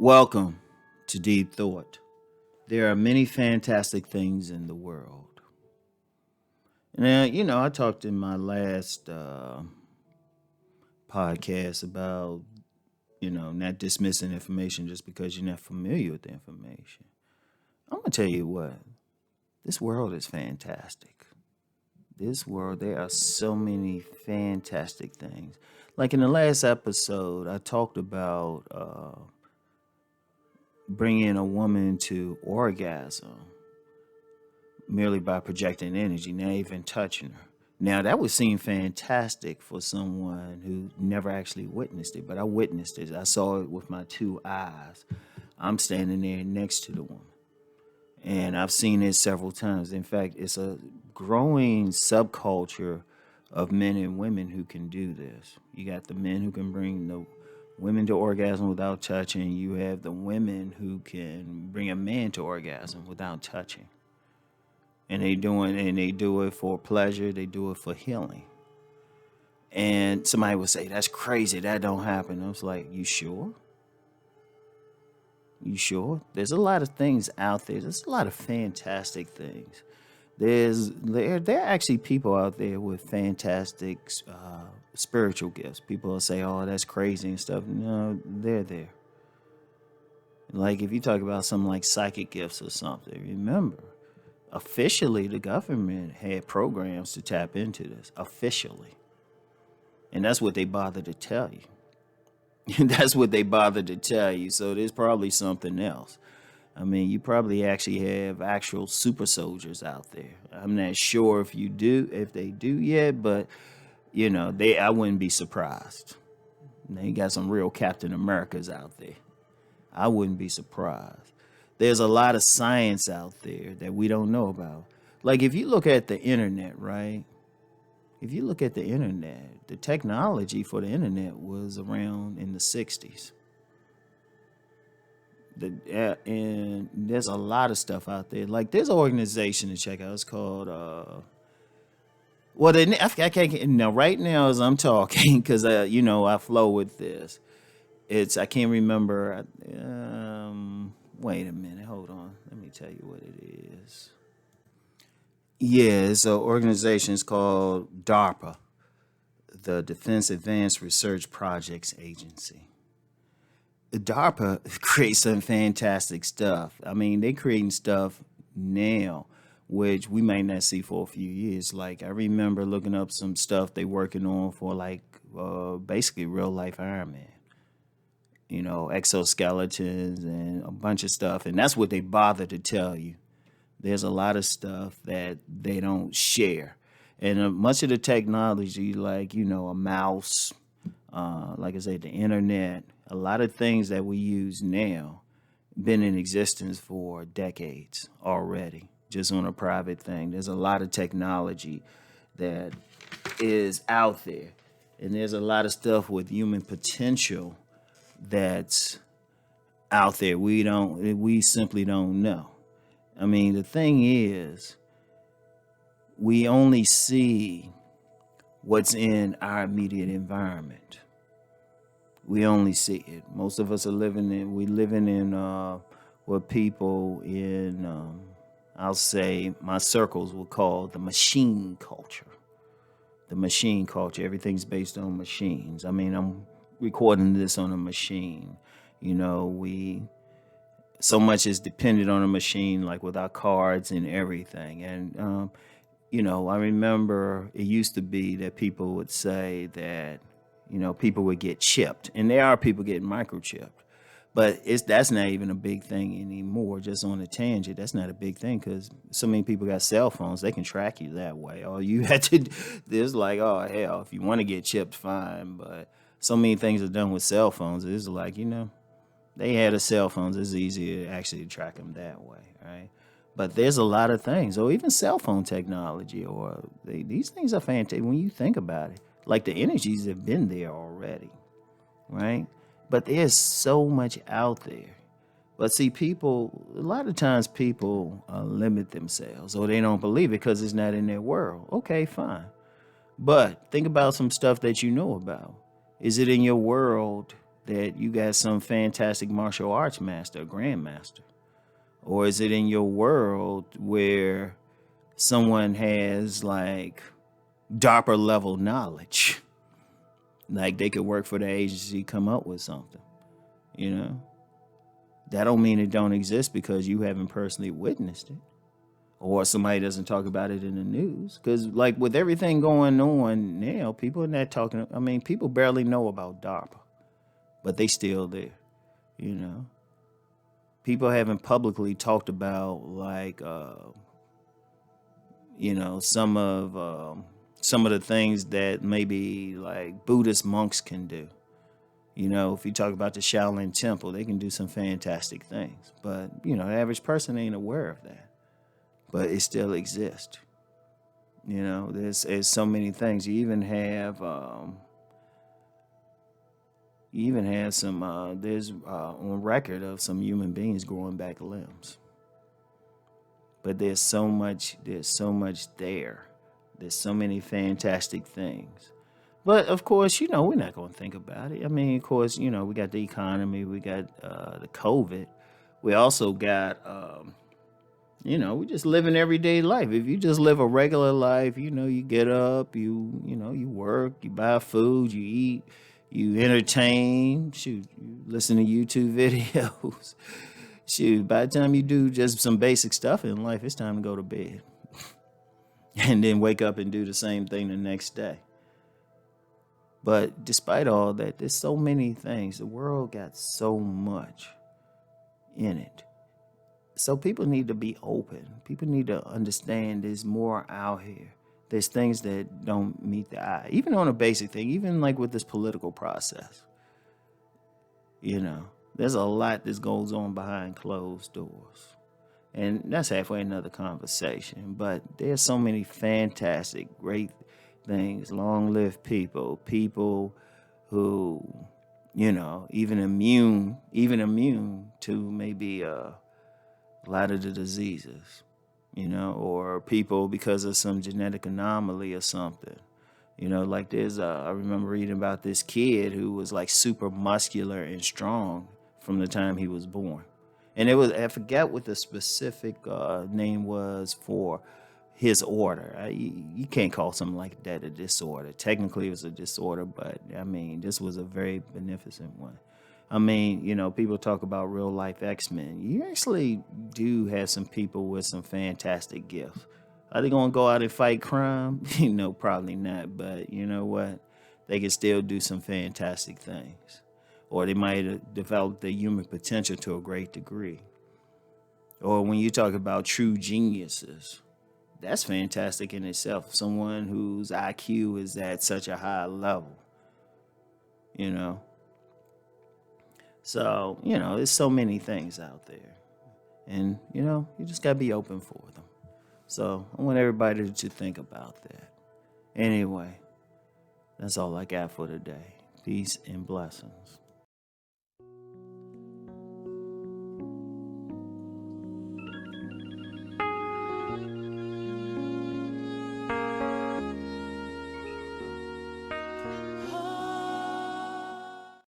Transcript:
Welcome to Deep Thought. There are many fantastic things in the world. Now, I talked in my last podcast about, not dismissing information just because you're not familiar with the information. I'm going to tell you what, this world is fantastic. This world, there are so many fantastic things. Like in the last episode, I talked about bringing a woman to orgasm merely by projecting energy, not even touching her. Now, that would seem fantastic for someone who never actually witnessed it, but I witnessed it. I saw it with my two eyes. I'm standing there next to the woman, and I've seen it several times. In fact, it's a growing subculture of men and women who can do this. You got the men who can bring the women to orgasm without touching. You have the women who can bring a man to orgasm without touching. And they do it for pleasure, they do it for healing. And somebody would say, that's crazy, that don't happen. I was like, you sure? You sure? There's a lot of things out there. There's a lot of fantastic things. There are actually people out there with fantastic spiritual gifts. People will say, "Oh, that's crazy" and stuff. No, they're there. Like if you talk about something like psychic gifts or something, remember, officially the government had programs to tap into this. Officially, and that's what they bother to tell you. That's what they bother to tell you. So there's probably something else. I mean, you probably actually have actual super soldiers out there. I'm not sure if they do yet, but I wouldn't be surprised. They got some real Captain Americas out there. I wouldn't be surprised. There's a lot of science out there that we don't know about. Like if you look at the internet, right? If you look at the internet, the technology for the internet was around in the 60s. And there's a lot of stuff out there. Like there's an organization to check out. It's called I can't now right now as I'm talking because I flow with this. I can't remember. Wait a minute, hold on. Let me tell you what it is. Yeah, it's an organization. It's called DARPA, the Defense Advanced Research Projects Agency. DARPA creates some fantastic stuff. I mean, they creating stuff now, which we may not see for a few years. Like I remember looking up some stuff they working on for like basically real life Iron Man. Exoskeletons and a bunch of stuff, and that's what they bother to tell you. There's a lot of stuff that they don't share, and much of the technology, like a mouse, like I said, the internet, a lot of things that we use now been in existence for decades already, just on a private thing. There's a lot of technology that is out there, and there's a lot of stuff with human potential that's out there. We simply don't know. I mean, the thing is, we only see what's in our immediate environment. We only see it. Most of us are living in what people in I'll say my circles will call the machine culture. The machine culture. Everything's based on machines. I mean, I'm recording this on a machine. We so much is dependent on a machine, like with our cards and everything. And I remember it used to be that people would say that people would get chipped, and there are people getting microchipped. But that's not even a big thing anymore. Just on a tangent, that's not a big thing because so many people got cell phones. They can track you that way. All you had to do is like, oh hell, if you want to get chipped, fine. But so many things are done with cell phones. It's like they had a cell phones. It's easier to actually track them that way, right? But there's a lot of things, or even cell phone technology, these things are fantastic when you think about it. Like the energies have been there already, right? But there's so much out there. But see, a lot of times people limit themselves or they don't believe it because it's not in their world. Okay, fine. But think about some stuff that you know about. Is it in your world that you got some fantastic martial arts master, grandmaster? Or is it in your world where someone has like DARPA level knowledge? Like they could work for the agency, come up with something, you know? That don't mean it don't exist because you haven't personally witnessed it. Or somebody doesn't talk about it in the news. Because, like, with everything going on now, people are not talking. I mean, people barely know about DARPA, but they still there, you know? People haven't publicly talked about, like, you know, some of the things that maybe, like, Buddhist monks can do. You know, if you talk about the Shaolin Temple, they can do some fantastic things. But, you know, the average person ain't aware of that. But it still exists. You know, there's so many things. You even have some there's on record of some human beings growing back limbs. But there's so much there. There's so many fantastic things. But of course, you know, we're not going to think about it. I mean, of course, you know, we got the economy, we got the COVID. We also got you know, we just live an everyday life. If you just live a regular life, you know, you get up, you know, you work, you buy food, you eat, you entertain, shoot, you listen to YouTube videos. Shoot, by the time you do just some basic stuff in life, it's time to go to bed. And then wake up and do the same thing the next day. But despite all that, there's so many things. The world got so much in it. So people need to be open. People need to understand there's more out here. There's things that don't meet the eye. Even on a basic thing, even like with this political process. You know, there's a lot that goes on behind closed doors. And that's halfway another conversation. But there's so many fantastic, great things. Long-lived people who, you know, even immune to maybe a lot of the diseases, you know, or people because of some genetic anomaly or something. You know, like I remember reading about this kid who was like super muscular and strong from the time he was born. And I forget what the specific name was for his order. You can't call something like that a disorder. Technically, it was a disorder, but I mean, this was a very beneficent one. I mean, you know, people talk about real life X-Men. You actually do have some people with some fantastic gifts. Are they going to go out and fight crime? You know, probably not. But you know what? They can still do some fantastic things. Or they might have developed their human potential to a great degree. Or when you talk about true geniuses, that's fantastic in itself. Someone whose IQ is at such a high level, you know. So, you know, there's so many things out there. And, you know, you just got to be open for them. So I want everybody to think about that. Anyway, that's all I got for today. Peace and blessings.